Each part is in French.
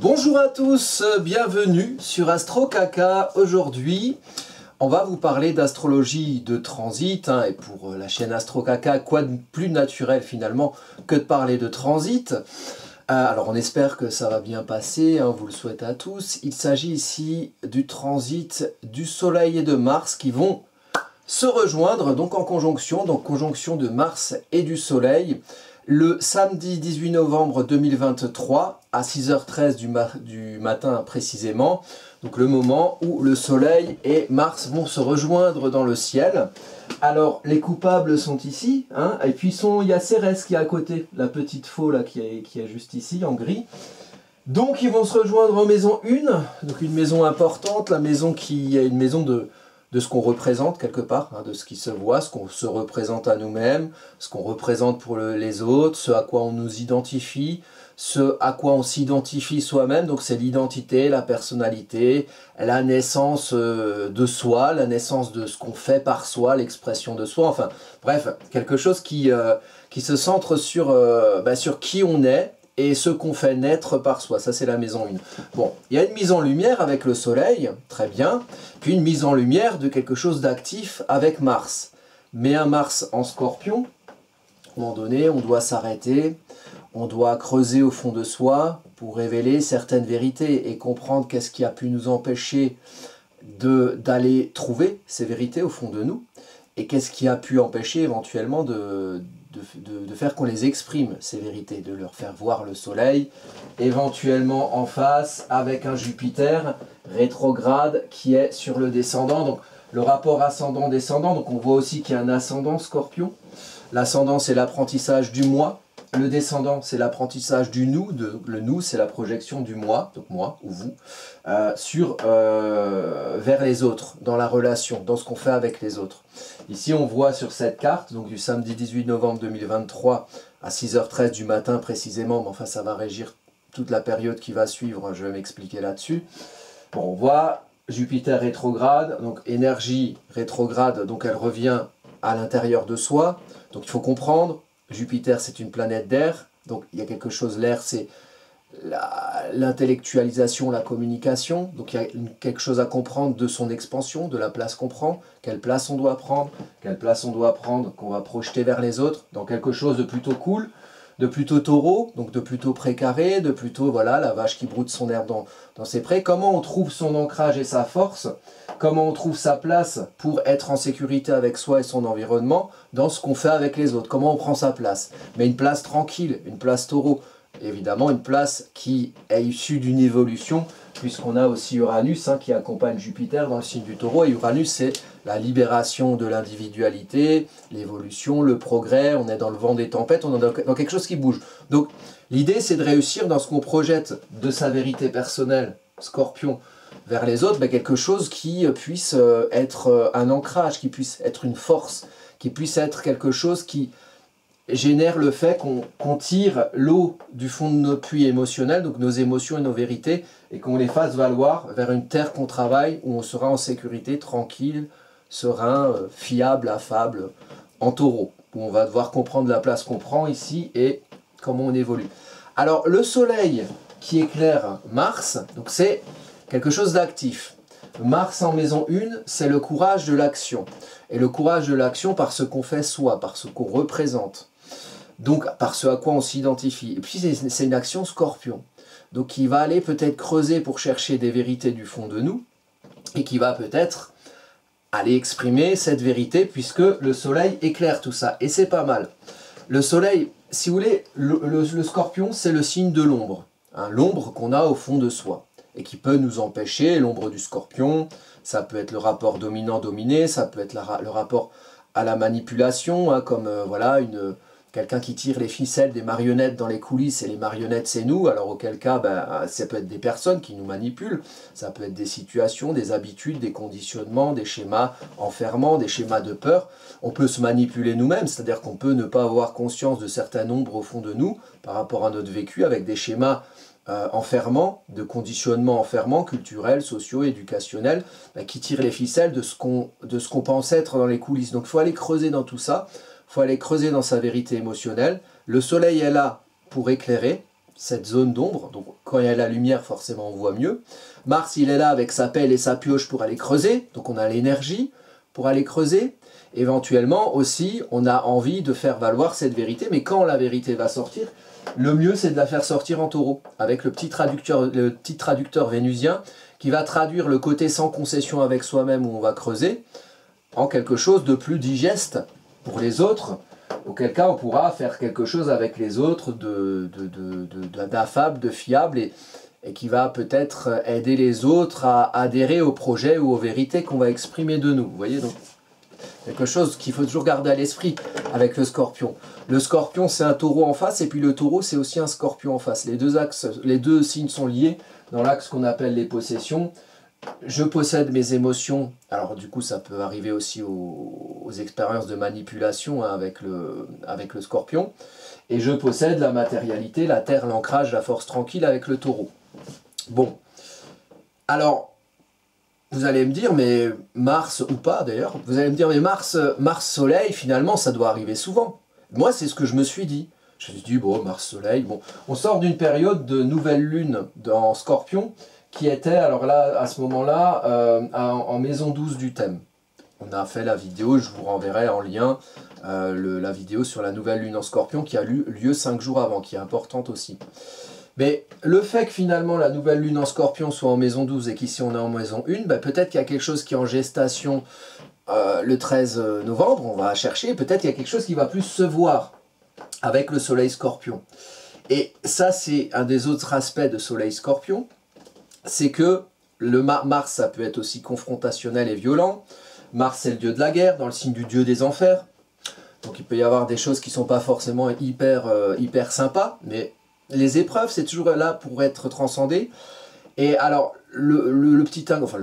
Bonjour à tous, bienvenue sur Astro Kaka. Aujourd'hui, on va vous parler d'astrologie de transit, et pour la chaîne Astro Kaka, quoi de plus naturel finalement que de parler de transit. Alors on espère que ça va bien passer, on vous le souhaite à tous. Il s'agit ici du transit du Soleil et de Mars qui vont se rejoindre donc en conjonction, donc conjonction de Mars et du Soleil, le samedi 18 novembre 2023 à 6h13 du matin précisément, donc le moment où le Soleil et Mars vont se rejoindre dans le ciel. Alors les coupables sont ici, et puis il y a Cérès qui est à côté, la petite faux là qui est juste ici en gris. Donc ils vont se rejoindre en maison 1, donc une maison importante, la maison qui est une maison de ce qu'on représente quelque part, de ce qui se voit, ce qu'on se représente à nous-mêmes, ce qu'on représente pour les autres, ce à quoi on nous identifie, ce à quoi on s'identifie soi-même. Donc c'est l'identité, la personnalité, la naissance de soi, la naissance de ce qu'on fait par soi, l'expression de soi, enfin bref, quelque chose qui se centre sur qui on est, et ce qu'on fait naître par soi. Ça, c'est la maison 1. Bon, il y a une mise en lumière avec le Soleil, très bien, puis une mise en lumière de quelque chose d'actif avec Mars. Mais un Mars en Scorpion, à un moment donné, on doit s'arrêter, on doit creuser au fond de soi pour révéler certaines vérités et comprendre qu'est-ce qui a pu nous empêcher d'aller trouver ces vérités au fond de nous, et qu'est-ce qui a pu empêcher éventuellement de faire qu'on les exprime, ces vérités, de leur faire voir le Soleil, éventuellement en face, avec un Jupiter rétrograde qui est sur le descendant. Donc le rapport ascendant-descendant, donc on voit aussi qu'il y a un ascendant Scorpion. L'ascendant, c'est l'apprentissage du moi. Le descendant, c'est l'apprentissage du nous. Le nous, c'est la projection du moi, donc moi ou vous, vers les autres, dans la relation, dans ce qu'on fait avec les autres. Ici, on voit sur cette carte, donc du samedi 18 novembre 2023 à 6h13 du matin précisément, mais enfin ça va régir toute la période qui va suivre, je vais m'expliquer là-dessus. Bon, on voit Jupiter rétrograde, donc énergie rétrograde, donc elle revient à l'intérieur de soi. Donc il faut comprendre, Jupiter c'est une planète d'air, donc il y a quelque chose, l'air c'est l'intellectualisation, la communication, donc il y a quelque chose à comprendre de son expansion, de la place qu'on prend, quelle place on doit prendre, qu'on va projeter vers les autres, dans quelque chose de plutôt cool, de plutôt taureau, donc de plutôt précaré, de plutôt, voilà, la vache qui broute son herbe dans ses prés. Comment on trouve son ancrage et sa force, comment on trouve sa place pour être en sécurité avec soi et son environnement dans ce qu'on fait avec les autres, comment on prend sa place. Mais une place tranquille, une place taureau, évidemment une place qui est issue d'une évolution, puisqu'on a aussi Uranus qui accompagne Jupiter dans le signe du Taureau, et Uranus c'est la libération de l'individualité, l'évolution, le progrès, on est dans le vent des tempêtes, on est dans quelque chose qui bouge. Donc l'idée c'est de réussir dans ce qu'on projette de sa vérité personnelle, Scorpion, vers les autres, quelque chose qui puisse être un ancrage, qui puisse être une force, qui puisse être quelque chose qui génère le fait qu'on tire l'eau du fond de nos puits émotionnels, donc nos émotions et nos vérités, et qu'on les fasse valoir vers une terre qu'on travaille, où on sera en sécurité, tranquille, serein, fiable, affable, en taureau, où on va devoir comprendre la place qu'on prend ici et comment on évolue. Alors le Soleil qui éclaire Mars, donc c'est quelque chose d'actif. Mars en maison 1, c'est le courage de l'action. Et le courage de l'action par ce qu'on fait soi, par ce qu'on représente. Donc par ce à quoi on s'identifie. Et puis c'est une action Scorpion. Donc qui va aller peut-être creuser pour chercher des vérités du fond de nous. Et qui va peut-être aller exprimer cette vérité puisque le Soleil éclaire tout ça. Et c'est pas mal. Le Soleil, si vous voulez, le Scorpion c'est le signe de l'ombre. L'ombre qu'on a au fond de soi. Et qui peut nous empêcher, l'ombre du Scorpion, ça peut être le rapport dominant-dominé, ça peut être le rapport à la manipulation, comme voilà, quelqu'un qui tire les ficelles des marionnettes dans les coulisses, et les marionnettes c'est nous, alors auquel cas ça peut être des personnes qui nous manipulent, ça peut être des situations, des habitudes, des conditionnements, des schémas enfermants, des schémas de peur. On peut se manipuler nous-mêmes, c'est-à-dire qu'on peut ne pas avoir conscience de certaines ombres au fond de nous par rapport à notre vécu, avec des schémas enfermants, de conditionnements enfermants, culturels, sociaux, éducationnels, qui tirent les ficelles de ce qu'on pense être dans les coulisses. Donc il faut aller creuser dans tout ça, il faut aller creuser dans sa vérité émotionnelle. Le Soleil est là pour éclairer, cette zone d'ombre. Donc quand il y a la lumière, forcément, on voit mieux. Mars, il est là avec sa pelle et sa pioche pour aller creuser. Donc on a l'énergie pour aller creuser. Éventuellement aussi, on a envie de faire valoir cette vérité. Mais quand la vérité va sortir, le mieux, c'est de la faire sortir en taureau. Avec le petit traducteur vénusien qui va traduire le côté sans concession avec soi-même où on va creuser en quelque chose de plus digeste pour les autres, auquel cas on pourra faire quelque chose avec les autres d'affable, de fiable et qui va peut-être aider les autres à adhérer au projet ou aux vérités qu'on va exprimer de nous. Vous voyez, donc quelque chose qu'il faut toujours garder à l'esprit avec le scorpion. Le scorpion, c'est un taureau en face, et puis le taureau, c'est aussi un scorpion en face. Les deux signes sont liés dans l'axe qu'on appelle les possessions. Je possède mes émotions. Alors du coup, ça peut arriver aussi aux expériences de manipulation hein, avec le scorpion. Et je possède la matérialité, la terre, l'ancrage, la force tranquille avec le taureau. Bon. Alors, vous allez me dire, mais Mars, ou pas d'ailleurs, vous allez me dire, mais Mars Soleil, finalement, ça doit arriver souvent. Moi, c'est ce que je me suis dit. Je me suis dit, bon, Mars Soleil, bon. On sort d'une période de nouvelle lune en Scorpion, qui était, alors là, à ce moment-là, en maison 12 du thème. On a fait la vidéo, je vous renverrai en lien la vidéo sur la nouvelle lune en Scorpion, qui a eu lieu 5 jours avant, qui est importante aussi. Mais le fait que finalement la nouvelle lune en Scorpion soit en maison 12 et qu'ici on est en maison 1, bah peut-être qu'il y a quelque chose qui est en gestation le 13 novembre, on va chercher, peut-être qu'il y a quelque chose qui va plus se voir avec le soleil Scorpion. Et ça c'est un des autres aspects de soleil Scorpion, c'est que le Mars ça peut être aussi confrontationnel et violent. Mars c'est le dieu de la guerre, dans le signe du dieu des enfers. Donc il peut y avoir des choses qui ne sont pas forcément hyper sympas, mais les épreuves, c'est toujours là pour être transcendé. Et alors, le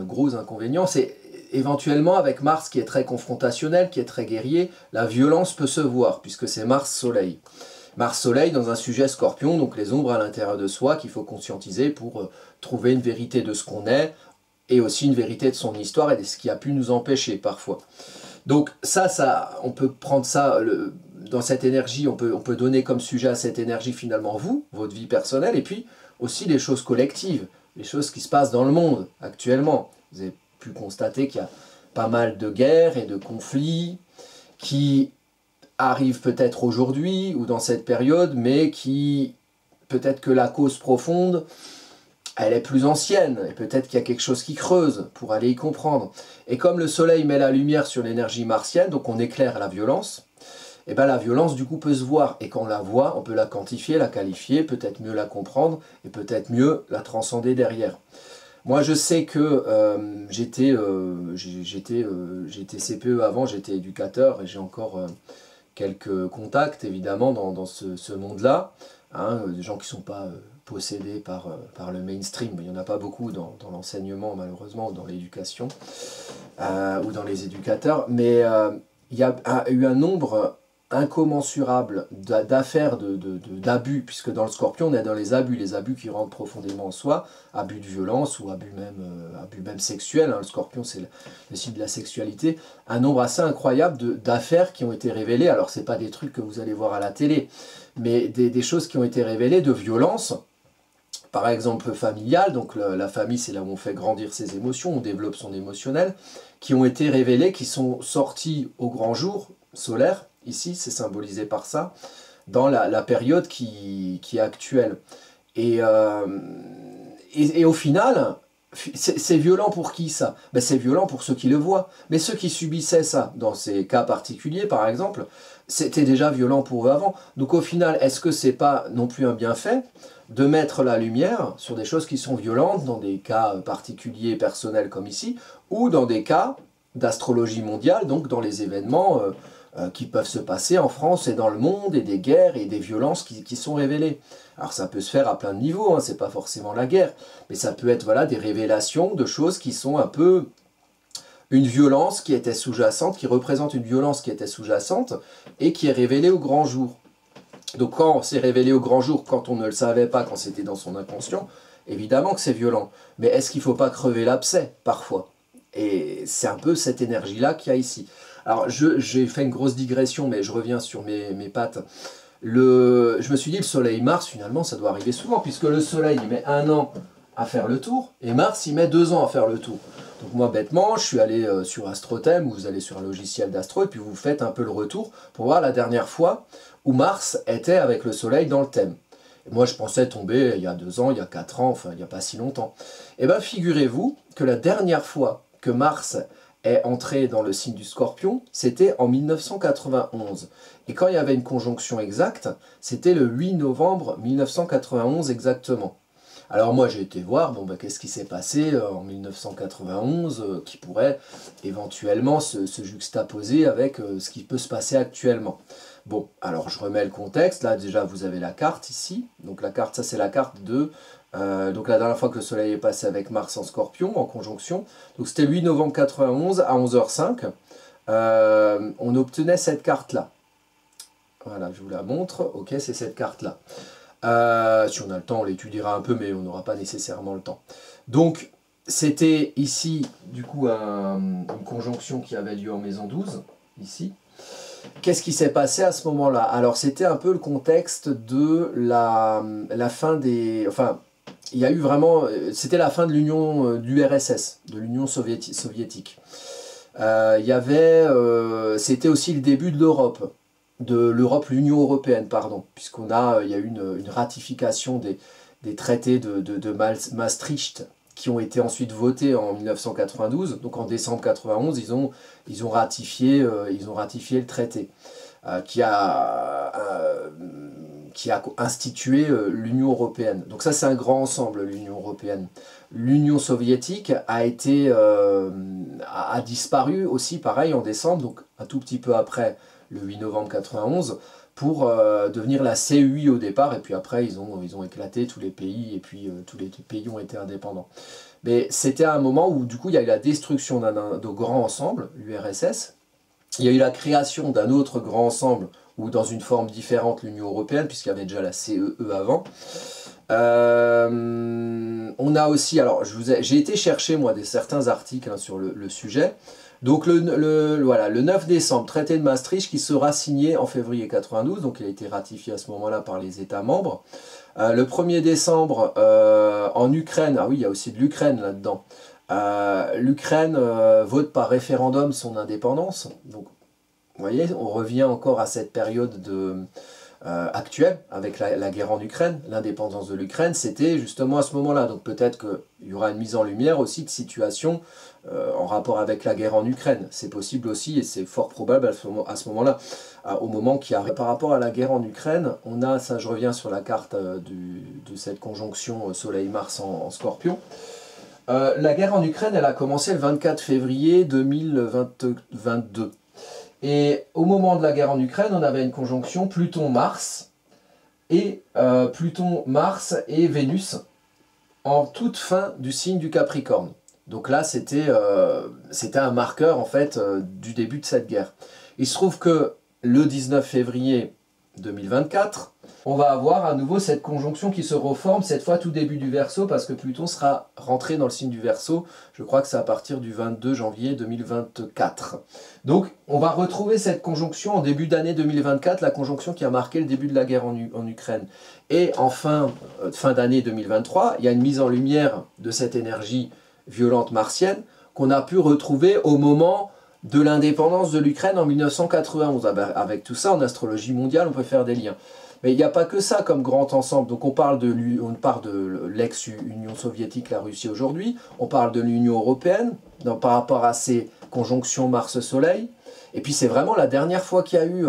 gros inconvénient, c'est éventuellement avec Mars qui est très confrontationnel, qui est très guerrier, la violence peut se voir, puisque c'est Mars-Soleil. Mars-Soleil dans un sujet Scorpion, donc les ombres à l'intérieur de soi qu'il faut conscientiser pour trouver une vérité de ce qu'on est, et aussi une vérité de son histoire et de ce qui a pu nous empêcher parfois. Donc ça on peut prendre ça... Dans cette énergie, on peut donner comme sujet à cette énergie finalement vous, votre vie personnelle, et puis aussi les choses collectives, les choses qui se passent dans le monde actuellement. Vous avez pu constater qu'il y a pas mal de guerres et de conflits qui arrivent peut-être aujourd'hui ou dans cette période, mais qui, peut-être que la cause profonde, elle est plus ancienne, et peut-être qu'il y a quelque chose qui creuse pour aller y comprendre. Et comme le soleil met la lumière sur l'énergie martienne, donc on éclaire la violence, et bien la violence du coup peut se voir, et quand on la voit, on peut la quantifier, la qualifier, peut-être mieux la comprendre, et peut-être mieux la transcender derrière. Moi je sais que j'étais CPE avant, j'étais éducateur, et j'ai encore quelques contacts évidemment dans ce monde-là, hein, des gens qui ne sont pas possédés par le mainstream, il n'y en a pas beaucoup dans l'enseignement malheureusement, ou dans l'éducation, ou dans les éducateurs, mais il y a eu un nombre incommensurable d'affaires d'abus, puisque dans le Scorpion on est dans les abus qui rentrent profondément en soi, abus de violence ou abus même sexuels, hein. Le Scorpion c'est le signe de la sexualité, un nombre assez incroyable d'affaires qui ont été révélées. Alors c'est pas des trucs que vous allez voir à la télé, mais des choses qui ont été révélées de violence, par exemple familiale, donc la famille c'est là où on fait grandir ses émotions, on développe son émotionnel, qui ont été révélées, qui sont sorties au grand jour solaire. Ici, c'est symbolisé par ça, dans la période qui est actuelle. Et au final, c'est violent pour qui ça? Ben, c'est violent pour ceux qui le voient. Mais ceux qui subissaient ça, dans ces cas particuliers par exemple, c'était déjà violent pour eux avant. Donc au final, est-ce que c'est pas non plus un bienfait de mettre la lumière sur des choses qui sont violentes, dans des cas particuliers, personnels comme ici, ou dans des cas d'astrologie mondiale, donc dans les événements... qui peuvent se passer en France et dans le monde, et des guerres et des violences qui sont révélées. Alors ça peut se faire à plein de niveaux, hein, c'est pas forcément la guerre, mais ça peut être voilà, des révélations de choses qui sont un peu une violence qui était sous-jacente, qui représente une violence qui était sous-jacente et qui est révélée au grand jour. Donc quand c'est révélé au grand jour, quand on ne le savait pas, quand c'était dans son inconscient, évidemment que c'est violent. Mais est-ce qu'il ne faut pas crever l'abcès, parfois? Et c'est un peu cette énergie-là qu'il y a ici. Alors, j'ai fait une grosse digression, mais je reviens sur mes pattes. je me suis dit, le Soleil-Mars, finalement, ça doit arriver souvent, puisque le Soleil, il met 1 an à faire le tour, et Mars, il met 2 ans à faire le tour. Donc moi, bêtement, je suis allé sur AstroThem, vous allez sur un logiciel d'astro, et puis vous faites un peu le retour pour voir la dernière fois où Mars était avec le Soleil dans le thème. Et moi, je pensais tomber il y a 2 ans, il y a 4 ans, enfin, il n'y a pas si longtemps. Et bien, figurez-vous que la dernière fois que Mars est entré dans le signe du Scorpion, c'était en 1991. Et quand il y avait une conjonction exacte, c'était le 8 novembre 1991 exactement. Alors moi j'ai été voir, bon, bah, qu'est-ce qui s'est passé en 1991 qui pourrait éventuellement se juxtaposer avec ce qui peut se passer actuellement. Bon, alors je remets le contexte, là déjà vous avez la carte ici, donc la carte, ça c'est la carte de... donc la dernière fois que le Soleil est passé avec Mars en Scorpion, en conjonction, donc c'était le 8 novembre 91 à 11h05, on obtenait cette carte-là. Voilà, je vous la montre, ok, c'est cette carte-là. Si on a le temps, on l'étudiera un peu, mais on n'aura pas nécessairement le temps. Donc, c'était ici, du coup, une conjonction qui avait lieu en maison 12, ici. Qu'est-ce qui s'est passé à ce moment-là? Alors, c'était un peu le contexte de la fin des... Enfin, il y a eu vraiment... C'était la fin de l'Union, de l'URSS, de l'Union soviétique. Il y avait... c'était aussi le début de l'Europe. L'Union européenne, pardon, il y a eu une ratification des traités de Maastricht qui ont été ensuite votés en 1992. Donc en décembre 91, ils ont ratifié le traité qui a institué l'Union européenne. Donc ça c'est un grand ensemble, l'Union européenne. L'Union soviétique a disparu aussi, pareil, en décembre, donc un tout petit peu après le 8 novembre 91, pour devenir la CUI au départ, et puis après ils ont éclaté tous les pays, et puis tous les pays ont été indépendants. Mais c'était un moment où du coup il y a eu la destruction de grand ensemble, l'URSS, il y a eu la création d'un autre grand ensemble, ou dans une forme différente l'Union européenne, puisqu'il y avait déjà la CEE avant. On a aussi, alors j'ai été chercher moi certains articles sur le sujet. Donc voilà, le 9 décembre, traité de Maastricht qui sera signé en février 92, donc il a été ratifié à ce moment-là par les États membres. Le 1er décembre, en Ukraine, ah oui, il y a aussi de l'Ukraine là-dedans, l'Ukraine vote par référendum son indépendance. Donc, vous voyez, on revient encore à cette période actuelle, avec la guerre en Ukraine, l'indépendance de l'Ukraine, c'était justement à ce moment-là. Donc peut-être qu'il y aura une mise en lumière aussi de situations en rapport avec la guerre en Ukraine. C'est possible aussi, et c'est fort probable à ce moment-là, au moment qui arrive. Par rapport à la guerre en Ukraine, on a, ça je reviens sur la carte de cette conjonction Soleil-Mars en Scorpion. La guerre en Ukraine, elle a commencé le 24 février 2022. Et au moment de la guerre en Ukraine, on avait une conjonction Pluton-Mars et Vénus en toute fin du signe du Capricorne. Donc là, c'était un marqueur en fait du début de cette guerre. Il se trouve que le 19 février 2024, on va avoir à nouveau cette conjonction qui se reforme, cette fois tout début du Verseau, parce que Pluton sera rentré dans le signe du Verseau, je crois que c'est à partir du 22 janvier 2024. Donc on va retrouver cette conjonction en début d'année 2024, la conjonction qui a marqué le début de la guerre en Ukraine. Et en fin d'année 2023, il y a une mise en lumière de cette énergie violente martienne qu'on a pu retrouver au moment de l'indépendance de l'Ukraine en 1991. Avec tout ça, en astrologie mondiale, on peut faire des liens. Mais il n'y a pas que ça comme grand ensemble. Donc on parle de l'ex-Union soviétique, la Russie aujourd'hui. On parle de l'Union européenne par rapport à ces conjonctions Mars-Soleil. Et puis c'est vraiment la dernière fois qu'il y a eu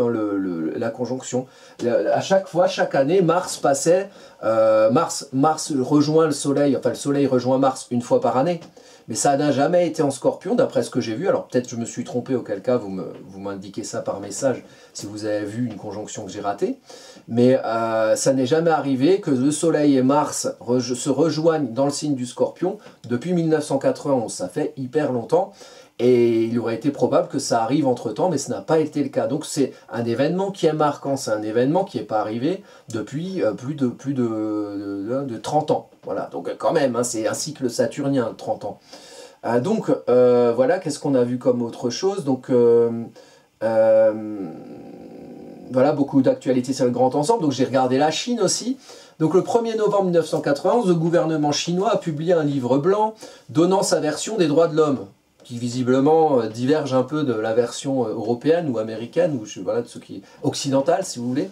la conjonction. À chaque fois, chaque année, Mars passait... Mars rejoint le Soleil, enfin le Soleil rejoint Mars une fois par année. Mais ça n'a jamais été en Scorpion, d'après ce que j'ai vu. Alors peut-être je me suis trompé, auquel cas vous m'indiquez ça par message si vous avez vu une conjonction que j'ai ratée. Mais ça n'est jamais arrivé que le Soleil et Mars se rejoignent dans le signe du Scorpion depuis 1991. Ça fait hyper longtemps. Et il aurait été probable que ça arrive entre-temps, mais ce n'a pas été le cas. Donc c'est un événement qui est marquant, c'est un événement qui n'est pas arrivé depuis plus de 30 ans. Voilà, donc quand même, hein, c'est un cycle saturnien, 30 ans. Donc voilà, qu'est-ce qu'on a vu comme autre chose? Donc voilà, beaucoup d'actualités sur le grand ensemble, donc j'ai regardé la Chine aussi. Donc le 1er novembre 1991, le gouvernement chinois a publié un livre blanc donnant sa version des droits de l'homme, qui visiblement diverge un peu de la version européenne ou américaine, ou voilà, de ce qui est occidental si vous voulez.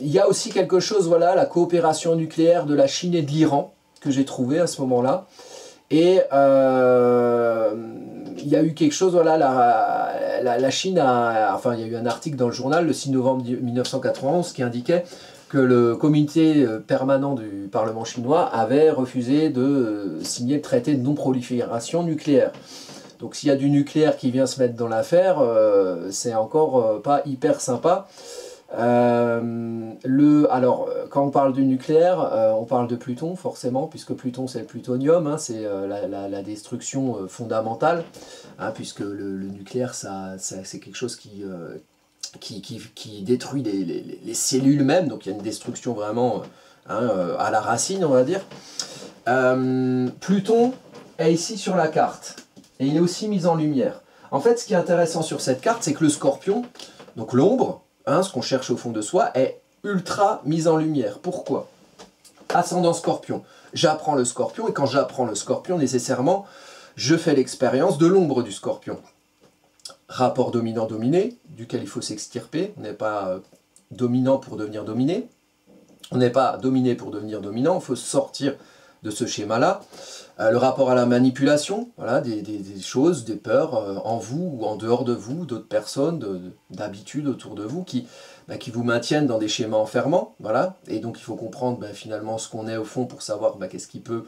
Il y a aussi quelque chose, voilà, la coopération nucléaire de la Chine et de l'Iran, que j'ai trouvé à ce moment-là. Et il y a eu quelque chose, voilà, la Chine a... Enfin, il y a eu un article dans le journal, le 6 novembre 1991, qui indiquait que le comité permanent du Parlement chinois avait refusé de signer le traité de non-prolifération nucléaire. Donc s'il y a du nucléaire qui vient se mettre dans l'affaire, c'est encore pas hyper sympa. Alors, quand on parle du nucléaire, on parle de Pluton, forcément, puisque Pluton c'est le plutonium, hein, c'est la destruction fondamentale, hein, puisque le nucléaire, c'est quelque chose qui détruit les cellules même, donc il y a une destruction vraiment à la racine, on va dire. Pluton est ici sur la carte. Et il est aussi mis en lumière. En fait, ce qui est intéressant sur cette carte, c'est que le scorpion, donc l'ombre, hein, ce qu'on cherche au fond de soi, est ultra mis en lumière. Pourquoi? Ascendant scorpion. J'apprends le scorpion, et quand j'apprends le scorpion, nécessairement, je fais l'expérience de l'ombre du scorpion. Rapport dominant-dominé, duquel il faut s'extirper. On n'est pas dominant pour devenir dominé. On n'est pas dominé pour devenir dominant. Il faut sortir de ce schéma-là. Le rapport à la manipulation, voilà, des choses, des peurs en vous ou en dehors de vous, d'autres personnes, d'habitudes autour de vous qui vous maintiennent dans des schémas enfermants. Voilà. Et donc il faut comprendre finalement ce qu'on est au fond pour savoir qu'est-ce qui peut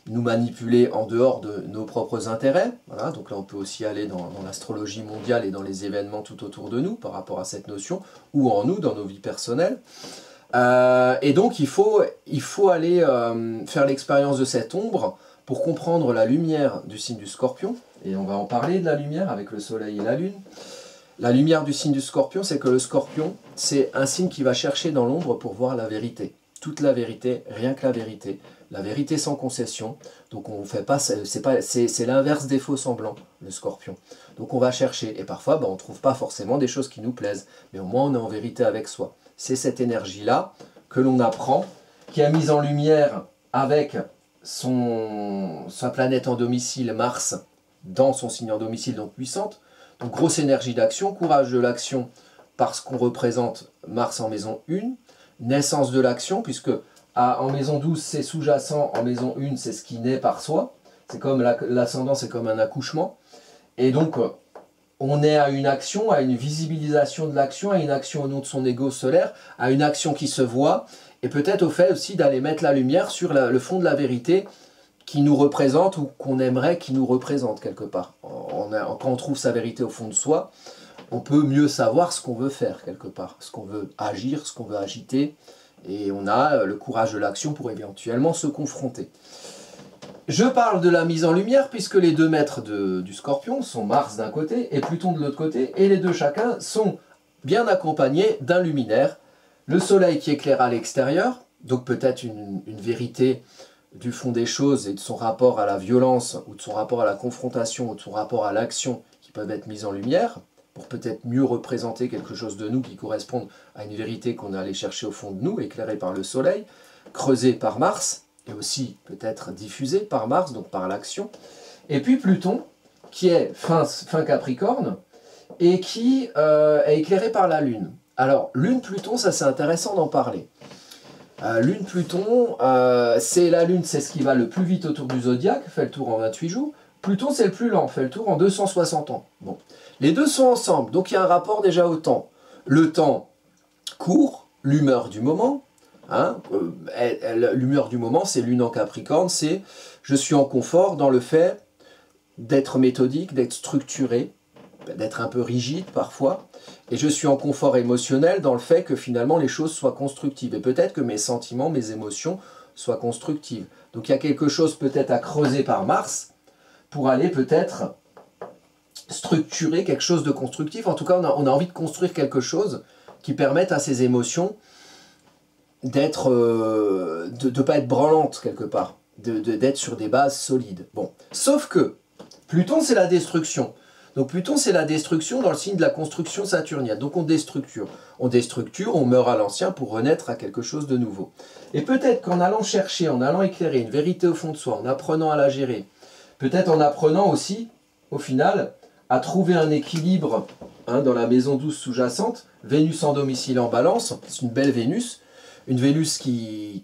nous manipuler en dehors de nos propres intérêts. Voilà. Donc là on peut aussi aller dans l'astrologie mondiale et dans les événements tout autour de nous par rapport à cette notion, ou en nous, dans nos vies personnelles. Et donc il faut aller faire l'expérience de cette ombre pour comprendre la lumière du signe du Scorpion, et on va en parler de la lumière avec le soleil et la lune. La lumière du signe du Scorpion, c'est que le Scorpion, c'est un signe qui va chercher dans l'ombre pour voir la vérité. Toute la vérité, rien que la vérité sans concession. Donc on fait pas, c'est l'inverse des faux semblants, le Scorpion. Donc on va chercher, et parfois on ne trouve pas forcément des choses qui nous plaisent, mais au moins on est en vérité avec soi. C'est cette énergie-là que l'on apprend, qui est mise en lumière avec sa planète en domicile, Mars, dans son signe en domicile, donc puissante. Donc grosse énergie d'action, courage de l'action, parce qu'on représente Mars en maison 1, naissance de l'action, puisque en maison 12 c'est sous-jacent, en maison 1 c'est ce qui naît par soi, c'est comme l'ascendant, c'est comme un accouchement, et donc on est à une action, à une visibilisation de l'action, à une action au nom de son ego solaire, à une action qui se voit, et peut-être au fait aussi d'aller mettre la lumière sur le fond de la vérité qui nous représente ou qu'on aimerait qui nous représente quelque part. Quand on trouve sa vérité au fond de soi, on peut mieux savoir ce qu'on veut faire quelque part, ce qu'on veut agir, ce qu'on veut agiter, et on a le courage de l'action pour éventuellement se confronter. Je parle de la mise en lumière puisque les deux maîtres du Scorpion sont Mars d'un côté et Pluton de l'autre côté, et les deux chacun sont bien accompagnés d'un luminaire, le soleil qui éclaire à l'extérieur, donc peut-être une vérité du fond des choses et de son rapport à la violence, ou de son rapport à la confrontation, ou de son rapport à l'action qui peuvent être mises en lumière, pour peut-être mieux représenter quelque chose de nous qui corresponde à une vérité qu'on est allé chercher au fond de nous, éclairée par le soleil, creusée par Mars, et aussi peut-être diffusée par Mars, donc par l'action. Et puis Pluton, qui est fin Capricorne, et qui est éclairé par la Lune. Alors, Lune-Pluton, ça c'est intéressant d'en parler. Lune-Pluton, c'est la Lune, c'est ce qui va le plus vite autour du zodiaque, fait le tour en 28 jours. Pluton, c'est le plus lent, fait le tour en 260 ans. Bon. Les deux sont ensemble, donc il y a un rapport déjà au temps. Le temps court, l'humeur du moment. Hein, l'humeur du moment, c'est Lune en Capricorne, c'est je suis en confort dans le fait d'être méthodique, d'être structuré, d'être un peu rigide parfois, et je suis en confort émotionnel dans le fait que finalement les choses soient constructives, et peut-être que mes sentiments, mes émotions soient constructives. Donc il y a quelque chose peut-être à creuser par Mars, pour aller peut-être structurer quelque chose de constructif. En tout cas, on a envie de construire quelque chose qui permette à ces émotions d'être, de ne pas être branlantes quelque part, d'être sur des bases solides. Bon. Sauf que Pluton, c'est la destruction. Donc Pluton, c'est la destruction dans le signe de la construction saturnienne. Donc on déstructure. On déstructure, on meurt à l'ancien pour renaître à quelque chose de nouveau. Et peut-être qu'en allant chercher, en allant éclairer une vérité au fond de soi, en apprenant à la gérer, peut-être en apprenant aussi, au final, à trouver un équilibre dans la maison 12 sous-jacente, Vénus en domicile en balance, c'est une belle Vénus, une Vénus qui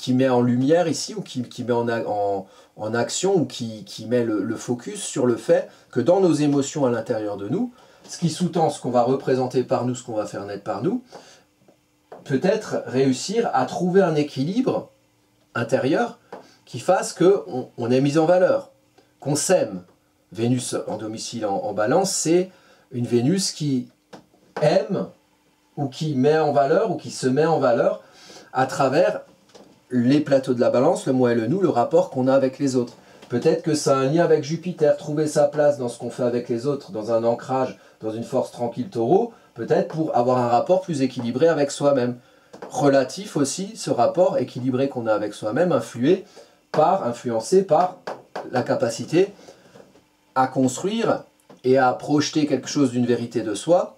met en lumière ici, ou qui met en action, ou qui met le focus sur le fait que dans nos émotions à l'intérieur de nous, ce qui sous-tend ce qu'on va représenter par nous, ce qu'on va faire naître par nous, peut-être réussir à trouver un équilibre intérieur qui fasse qu'on est mis en valeur, qu'on s'aime. Vénus en domicile en balance, c'est une Vénus qui aime, ou qui met en valeur, ou qui se met en valeur à travers les plateaux de la balance, le moi et le nous, le rapport qu'on a avec les autres. Peut-être que ça a un lien avec Jupiter, trouver sa place dans ce qu'on fait avec les autres, dans un ancrage, dans une force tranquille taureau, peut-être pour avoir un rapport plus équilibré avec soi-même. Relatif aussi, ce rapport équilibré qu'on a avec soi-même, influencé par la capacité à construire et à projeter quelque chose d'une vérité de soi,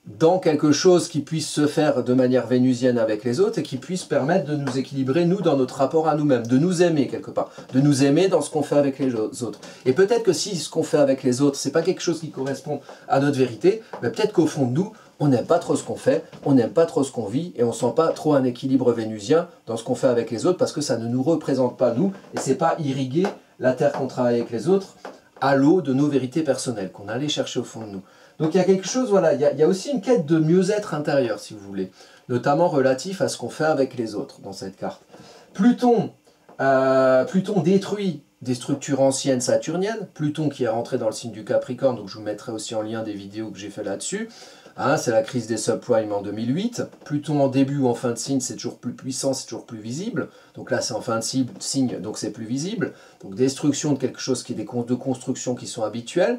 dans quelque chose qui puisse se faire de manière vénusienne avec les autres et qui puisse permettre de nous équilibrer, nous, dans notre rapport à nous-mêmes, de nous aimer quelque part, de nous aimer dans ce qu'on fait avec les autres. Et peut-être que si ce qu'on fait avec les autres, c'est pas quelque chose qui correspond à notre vérité, mais peut-être qu'au fond de nous, on n'aime pas trop ce qu'on fait, on n'aime pas trop ce qu'on vit, et on sent pas trop un équilibre vénusien dans ce qu'on fait avec les autres, parce que ça ne nous représente pas nous, et c'est pas irriguer la terre qu'on travaille avec les autres à l'eau de nos vérités personnelles, qu'on allait chercher au fond de nous. Donc il y a quelque chose, voilà, il y a aussi une quête de mieux-être intérieur, si vous voulez, notamment relatif à ce qu'on fait avec les autres dans cette carte. Pluton détruit des structures anciennes saturniennes, Pluton qui est rentré dans le signe du Capricorne, donc je vous mettrai aussi en lien des vidéos que j'ai fait là-dessus. C'est la crise des subprimes en 2008. Pluton en début ou en fin de signe, c'est toujours plus puissant, c'est toujours plus visible. Donc là, c'est en fin de signe, donc c'est plus visible. Donc destruction de quelque chose qui est de construction qui sont habituelles.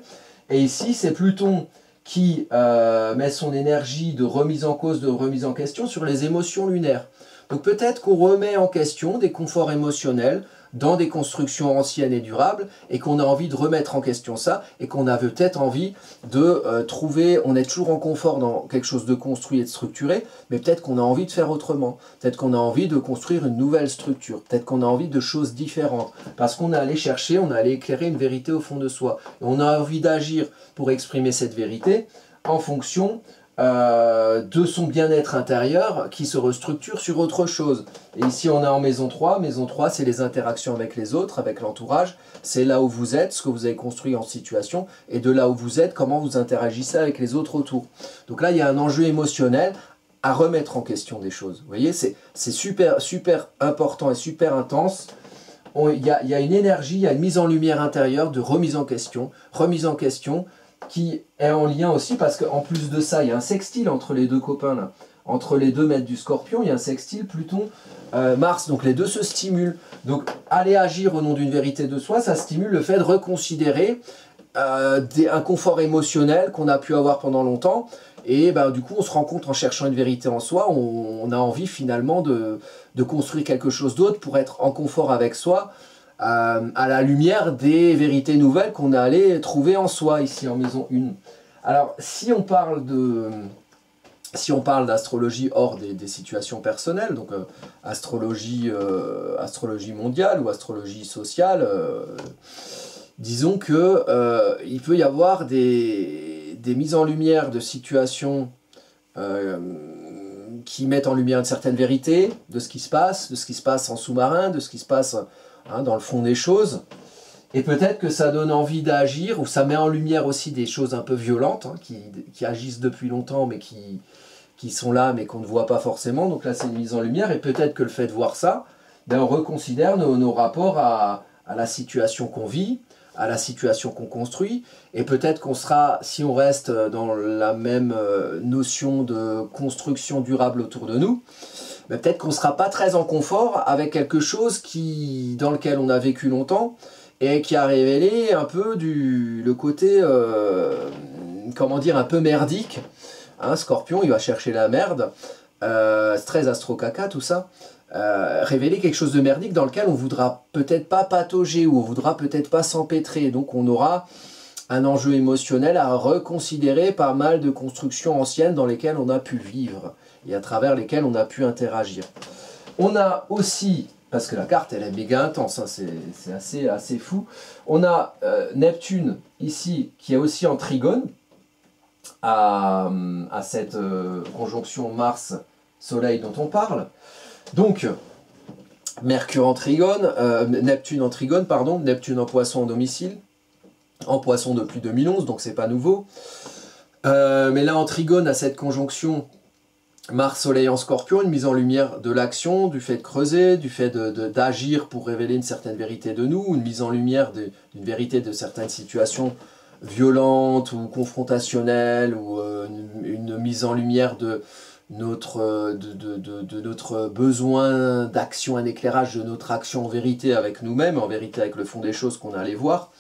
Et ici, c'est Pluton qui met son énergie de remise en cause, de remise en question sur les émotions lunaires. Donc peut-être qu'on remet en question des conforts émotionnels dans des constructions anciennes et durables, et qu'on a envie de remettre en question ça, et qu'on a peut-être envie de trouver, on est toujours en confort dans quelque chose de construit et de structuré, mais peut-être qu'on a envie de faire autrement, peut-être qu'on a envie de construire une nouvelle structure, peut-être qu'on a envie de choses différentes, parce qu'on est allé chercher, on est allé éclairer une vérité au fond de soi, et on a envie d'agir pour exprimer cette vérité en fonction de son bien-être intérieur qui se restructure sur autre chose. Et ici on est en maison 3, maison 3 c'est les interactions avec les autres, avec l'entourage, c'est là où vous êtes, ce que vous avez construit en situation, et de là où vous êtes, comment vous interagissez avec les autres autour. Donc là il y a un enjeu émotionnel à remettre en question des choses. Vous voyez, c'est super, super important et super intense. Il y a une énergie, il y a une mise en lumière intérieure de remise en question qui est en lien aussi parce qu'en plus de ça, il y a un sextile entre les deux copains, là, entre les deux maîtres du Scorpion, il y a un sextile Pluton-Mars, donc les deux se stimulent. Donc aller agir au nom d'une vérité de soi, ça stimule le fait de reconsidérer un confort émotionnel qu'on a pu avoir pendant longtemps, et du coup on se rend compte en cherchant une vérité en soi, on a envie finalement de construire quelque chose d'autre pour être en confort avec soi, à la lumière des vérités nouvelles qu'on a allé trouver en soi, ici en maison 1. Alors, si on parle d'astrologie hors des situations personnelles, donc astrologie mondiale ou astrologie sociale, disons que il peut y avoir des mises en lumière de situations qui mettent en lumière une certaine vérité de ce qui se passe en sous-marin, de ce qui se passe dans le fond des choses, et peut-être que ça donne envie d'agir, ou ça met en lumière aussi des choses un peu violentes, qui agissent depuis longtemps, mais qui sont là, mais qu'on ne voit pas forcément, donc là c'est une mise en lumière, et peut-être que le fait de voir ça, on reconsidère nos rapports à la situation qu'on vit, à la situation qu'on construit, et peut-être qu'on sera, si on reste dans la même notion de construction durable autour de nous, peut-être qu'on ne sera pas très en confort avec quelque chose dans lequel on a vécu longtemps et qui a révélé un peu le côté, comment dire, un peu merdique. Scorpion, il va chercher la merde, c'est très astro-caca tout ça, révéler quelque chose de merdique dans lequel on voudra peut-être pas patauger ou on voudra peut-être pas s'empêtrer, donc on aura un enjeu émotionnel à reconsidérer pas mal de constructions anciennes dans lesquelles on a pu vivre et à travers lesquelles on a pu interagir. On a aussi, parce que la carte elle est méga intense, hein, c'est assez fou, on a Neptune ici qui est aussi en trigone à cette conjonction Mars-Soleil dont on parle. Donc, Mercure en trigone, Neptune en trigone, pardon, Neptune en poisson en domicile, en poisson depuis 2011, donc c'est pas nouveau. Mais là en trigone à cette conjonction Mars-Soleil en Scorpion, une mise en lumière de l'action, du fait de creuser, du fait d'agir pour révéler une certaine vérité de nous, une mise en lumière d'une vérité de certaines situations violentes ou confrontationnelles, ou une mise en lumière de notre besoin d'action, un éclairage de notre action en vérité avec nous-mêmes, en vérité avec le fond des choses qu'on a allé voir.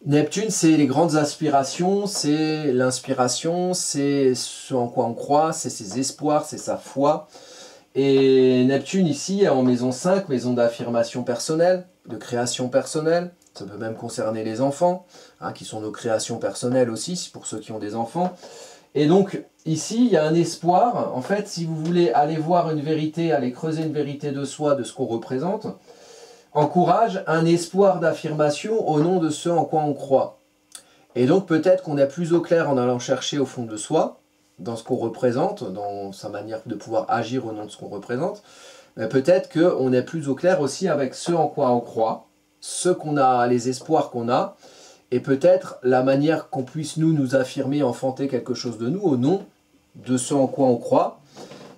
Neptune, c'est les grandes aspirations, c'est l'inspiration, c'est ce en quoi on croit, c'est ses espoirs, c'est sa foi. Et Neptune ici est en maison 5, maison d'affirmation personnelle, de création personnelle. Ça peut même concerner les enfants, hein, qui sont nos créations personnelles aussi, pour ceux qui ont des enfants. Et donc, ici, il y a un espoir. En fait, si vous voulez aller voir une vérité, aller creuser une vérité de soi, de ce qu'on représente, encourage un espoir d'affirmation au nom de ce en quoi on croit. Et donc, peut-être qu'on est plus au clair en allant chercher au fond de soi, dans ce qu'on représente, dans sa manière de pouvoir agir au nom de ce qu'on représente. Mais peut-être qu'on est plus au clair aussi avec ce en quoi on croit, ce qu'on a, les espoirs qu'on a, et peut-être la manière qu'on puisse nous affirmer, enfanter quelque chose de nous au nom de ce en quoi on croit.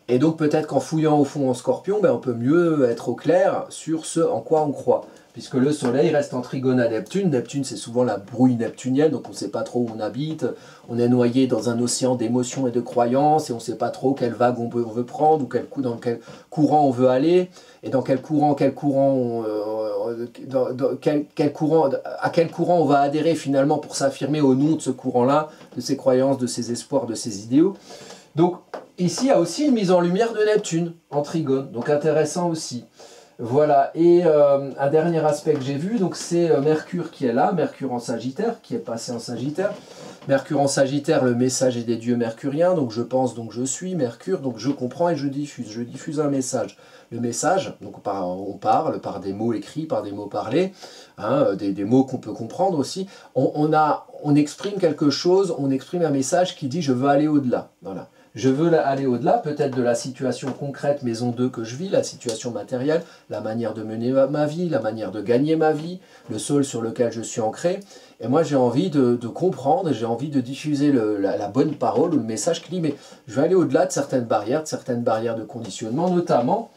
Et donc peut-être qu'en fouillant au fond en Scorpion, ben, on peut mieux être au clair sur ce en quoi on croit. Puisque le Soleil reste en trigone à Neptune. Neptune, c'est souvent la brouille neptunienne, donc on ne sait pas trop où on habite. On est noyé dans un océan d'émotions et de croyances, et on ne sait pas trop quelle vague on veut prendre, ou dans quel courant on veut aller, et dans quel courant, à quel courant on va adhérer finalement pour s'affirmer au nom de ce courant-là, de ses croyances, de ses espoirs, de ses idéaux. Donc ici, il y a aussi une mise en lumière de Neptune en trigone, donc intéressant aussi. Voilà, et un dernier aspect que j'ai vu, donc c'est Mercure qui est là, Mercure en Sagittaire, qui est passé en Sagittaire. Mercure en Sagittaire, le message est des dieux mercuriens, donc je pense, donc je suis, Mercure, donc je comprends et je diffuse un message. Le message, donc on parle par des mots écrits, par des mots parlés, hein, des mots qu'on peut comprendre aussi. On exprime quelque chose, on exprime un message qui dit « je veux aller au-delà ». Voilà. Je veux aller au-delà, peut-être de la situation concrète, maison 2 que je vis, la situation matérielle, la manière de mener ma vie, la manière de gagner ma vie, le sol sur lequel je suis ancré. Et moi, j'ai envie de comprendre, j'ai envie de diffuser la bonne parole ou le message qui dit « mais je vais aller au-delà de certaines barrières de conditionnement, notamment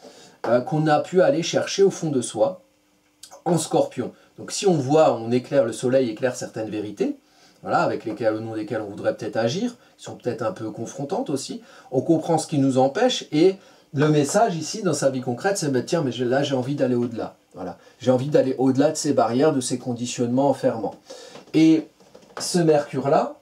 qu'on a pu aller chercher au fond de soi, en Scorpion ». Donc si on voit, le soleil éclaire certaines vérités, voilà, au nom desquelles on voudrait peut-être agir, qui sont peut-être un peu confrontantes aussi, on comprend ce qui nous empêche, et le message ici, dans sa vie concrète, c'est « tiens, mais là j'ai envie d'aller au-delà ». Voilà. J'ai envie d'aller au-delà de ces barrières, de ces conditionnements enfermants. Et ce Mercure-là,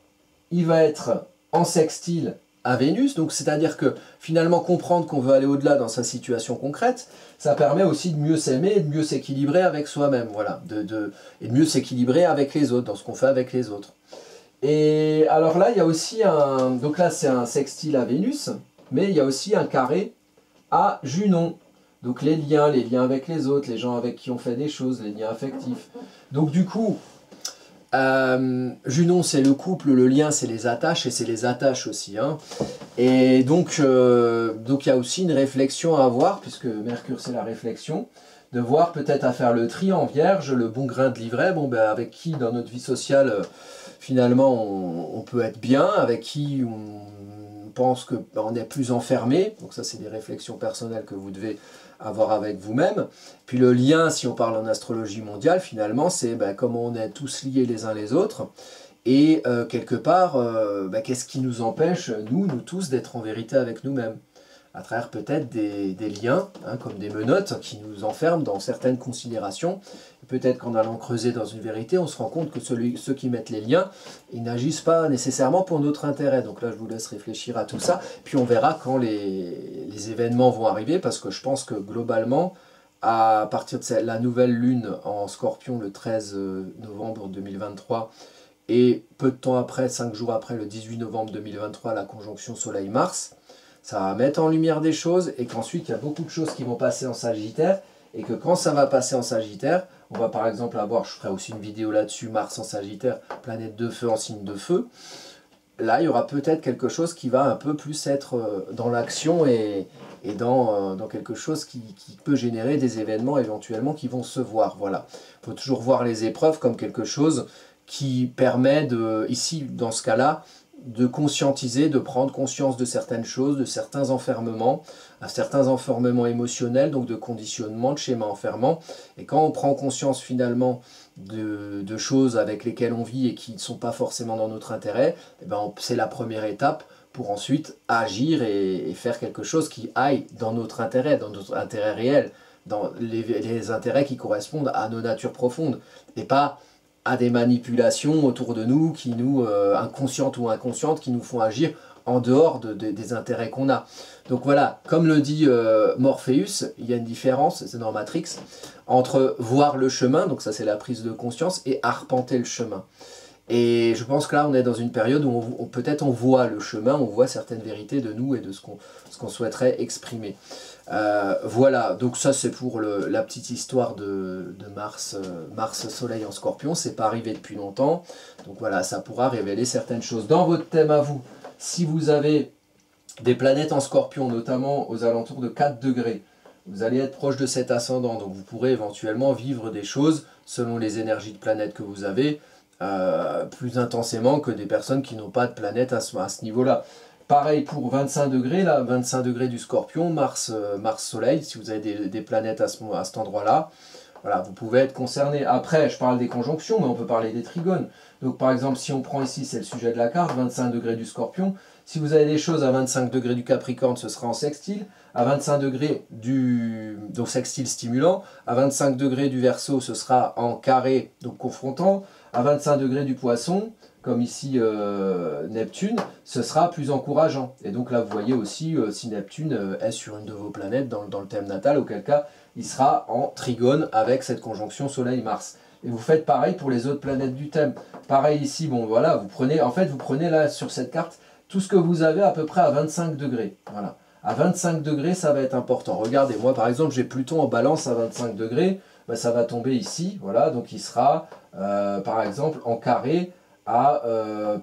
il va être en sextile à Vénus, donc c'est-à-dire que finalement comprendre qu'on veut aller au-delà dans sa situation concrète, ça permet aussi de mieux s'aimer et de mieux s'équilibrer avec soi-même, voilà, et de mieux s'équilibrer avec les autres, dans ce qu'on fait avec les autres. Et alors là, il y a aussi donc là c'est un sextile à Vénus, mais il y a aussi un carré à Junon. Donc les liens avec les autres, les gens avec qui on fait des choses, les liens affectifs. Donc du coup, Junon c'est le couple, le lien c'est les attaches, et c'est les attaches aussi. Hein. Et donc il y a aussi une réflexion à avoir, puisque Mercure c'est la réflexion, de voir peut-être à faire le tri en Vierge, le bon grain de livret, bon, ben, avec qui dans notre vie sociale finalement on peut être bien, avec qui on pense qu'on est plus enfermé, donc ça c'est des réflexions personnelles que vous devez avoir avec vous-même. Puis le lien, si on parle en astrologie mondiale, finalement c'est comment on est tous liés les uns les autres, et quelque part, qu'est-ce qui nous empêche, nous tous, d'être en vérité avec nous-mêmes, à travers peut-être des liens, hein, comme des menottes qui nous enferment dans certaines considérations. Peut-être qu'en allant creuser dans une vérité, on se rend compte que ceux qui mettent les liens, ils n'agissent pas nécessairement pour notre intérêt. Donc là, je vous laisse réfléchir à tout ça. Puis on verra quand les événements vont arriver, parce que je pense que globalement, à partir de la nouvelle lune en Scorpion, le 13 novembre 2023, et peu de temps après, 5 jours après, le 18 novembre 2023, la conjonction Soleil-Mars, ça va mettre en lumière des choses, et qu'ensuite il y a beaucoup de choses qui vont passer en Sagittaire, et que quand ça va passer en Sagittaire, on va par exemple avoir, je ferai aussi une vidéo là-dessus, Mars en Sagittaire, planète de feu en signe de feu. Là, il y aura peut-être quelque chose qui va un peu plus être dans l'action et dans quelque chose qui peut générer des événements éventuellement qui vont se voir. Voilà. Il faut toujours voir les épreuves comme quelque chose qui permet, ici, dans ce cas-là, de conscientiser, de prendre conscience de certaines choses, de certains enfermements émotionnels, donc de conditionnement, de schémas enfermants. Et quand on prend conscience finalement de choses avec lesquelles on vit et qui ne sont pas forcément dans notre intérêt, eh ben c'est la première étape pour ensuite agir et faire quelque chose qui aille dans notre intérêt réel, dans les intérêts qui correspondent à nos natures profondes, et pas à des manipulations autour de nous, inconscientes ou inconscientes, qui nous font agir en dehors des intérêts qu'on a. Donc voilà, comme le dit Morpheus, il y a une différence, c'est dans Matrix, entre voir le chemin, donc ça c'est la prise de conscience, et arpenter le chemin. Et je pense que là on est dans une période où peut-être on voit le chemin, on voit certaines vérités de nous et de ce qu'on souhaiterait exprimer. Voilà, donc ça c'est pour la petite histoire de Mars, Mars Soleil en Scorpion, c'est pas arrivé depuis longtemps, donc voilà, ça pourra révéler certaines choses. Dans votre thème à vous, si vous avez des planètes en Scorpion, notamment aux alentours de 4 degrés, vous allez être proche de cet ascendant, donc vous pourrez éventuellement vivre des choses selon les énergies de planètes que vous avez, plus intensément que des personnes qui n'ont pas de planète à ce niveau-là. Pareil pour 25 degrés, là, 25 degrés du Scorpion, Mars Soleil, si vous avez des planètes à cet endroit-là, voilà, vous pouvez être concerné. Après, je parle des conjonctions, mais on peut parler des trigones. Donc par exemple, si on prend ici, c'est le sujet de la carte, 25 degrés du Scorpion. Si vous avez des choses à 25 degrés du Capricorne, ce sera en sextile. À 25 degrés donc sextile stimulant. À 25 degrés du Verseau, ce sera en carré, donc confrontant. À 25 degrés du Poisson, comme ici Neptune, ce sera plus encourageant. Et donc là, vous voyez aussi si Neptune est sur une de vos planètes dans le thème natal, auquel cas il sera en trigone avec cette conjonction Soleil-Mars. Et vous faites pareil pour les autres planètes du thème. Pareil ici, bon voilà, vous prenez là sur cette carte tout ce que vous avez à peu près à 25 degrés. Voilà. À 25 degrés, ça va être important. Regardez, moi par exemple, j'ai Pluton en balance à 25 degrés. Ben, ça va tomber ici, voilà, donc il sera par exemple en carré à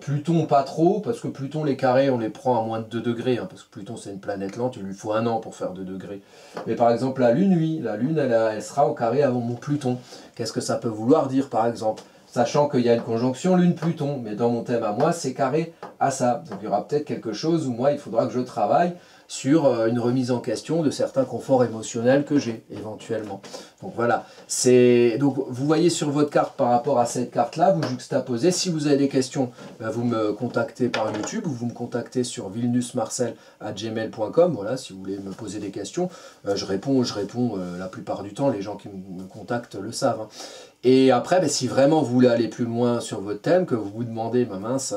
Pluton, pas trop, parce que Pluton, les carrés, on les prend à moins de 2 degrés, hein, parce que Pluton c'est une planète lente, il lui faut 1 an pour faire 2 degrés. Mais par exemple la Lune, oui, la Lune elle sera en carré avant mon Pluton. Qu'est-ce que ça peut vouloir dire par exemple? Sachant qu'il y a une conjonction Lune-Pluton, mais dans mon thème à moi, c'est carré à ça. Donc il y aura peut-être quelque chose où moi, il faudra que je travaille sur une remise en question de certains conforts émotionnels que j'ai, éventuellement. Donc voilà, donc vous voyez sur votre carte par rapport à cette carte-là, vous juxtaposez. Si vous avez des questions, vous me contactez par YouTube ou vous me contactez sur vilnusmarcel@gmail.com. Voilà, si vous voulez me poser des questions, je réponds la plupart du temps, les gens qui me contactent le savent, hein. Et après, si vraiment vous voulez aller plus loin sur votre thème, que vous vous demandez, ma mince,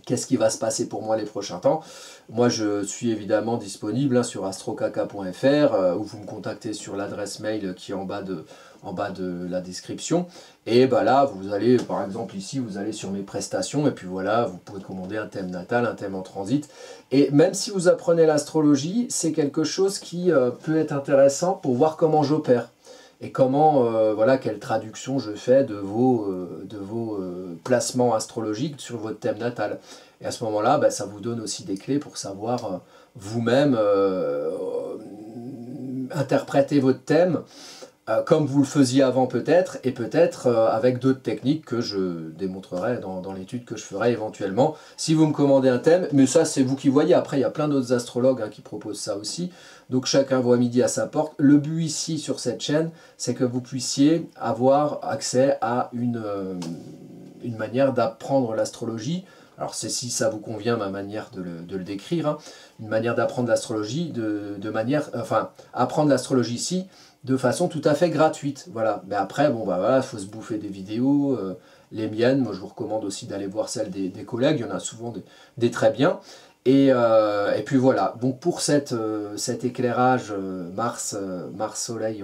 qu'est-ce qui va se passer pour moi les prochains temps? Moi, je suis évidemment disponible hein, sur astrocaca.fr ou vous me contactez sur l'adresse mail qui est en bas de la description. Et bah là, vous allez, par exemple ici, vous allez sur mes prestations et puis voilà, vous pouvez commander un thème natal, un thème en transit. Et même si vous apprenez l'astrologie, c'est quelque chose qui peut être intéressant pour voir comment j'opère. Et comment, voilà, quelle traduction je fais de vos placements astrologiques sur votre thème natal. Et à ce moment-là, bah, ça vous donne aussi des clés pour savoir vous-même interpréter votre thème comme vous le faisiez avant peut-être, et peut-être avec d'autres techniques que je démontrerai dans l'étude que je ferai éventuellement. Si vous me commandez un thème, mais ça c'est vous qui voyez, après il y a plein d'autres astrologues hein, qui proposent ça aussi, donc chacun voit midi à sa porte. Le but ici sur cette chaîne, c'est que vous puissiez avoir accès à une manière d'apprendre l'astrologie. Alors c'est si ça vous convient ma manière de le décrire, hein. Une manière d'apprendre l'astrologie, apprendre l'astrologie ici, de façon tout à fait gratuite, voilà. Mais après, bon bah voilà, il faut se bouffer des vidéos, les miennes, moi je vous recommande aussi d'aller voir celles des collègues, il y en a souvent des très bien. Et puis voilà, donc pour cet éclairage Mars Soleil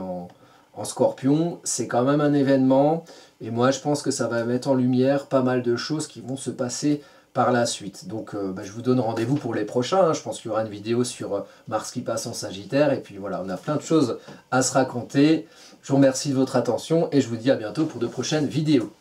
en Scorpion, c'est quand même un événement. Et moi, je pense que ça va mettre en lumière pas mal de choses qui vont se passer par la suite. Donc, je vous donne rendez-vous pour les prochains. Hein. Je pense qu'il y aura une vidéo sur Mars qui passe en Sagittaire. Et puis voilà, on a plein de choses à se raconter. Je vous remercie de votre attention et je vous dis à bientôt pour de prochaines vidéos.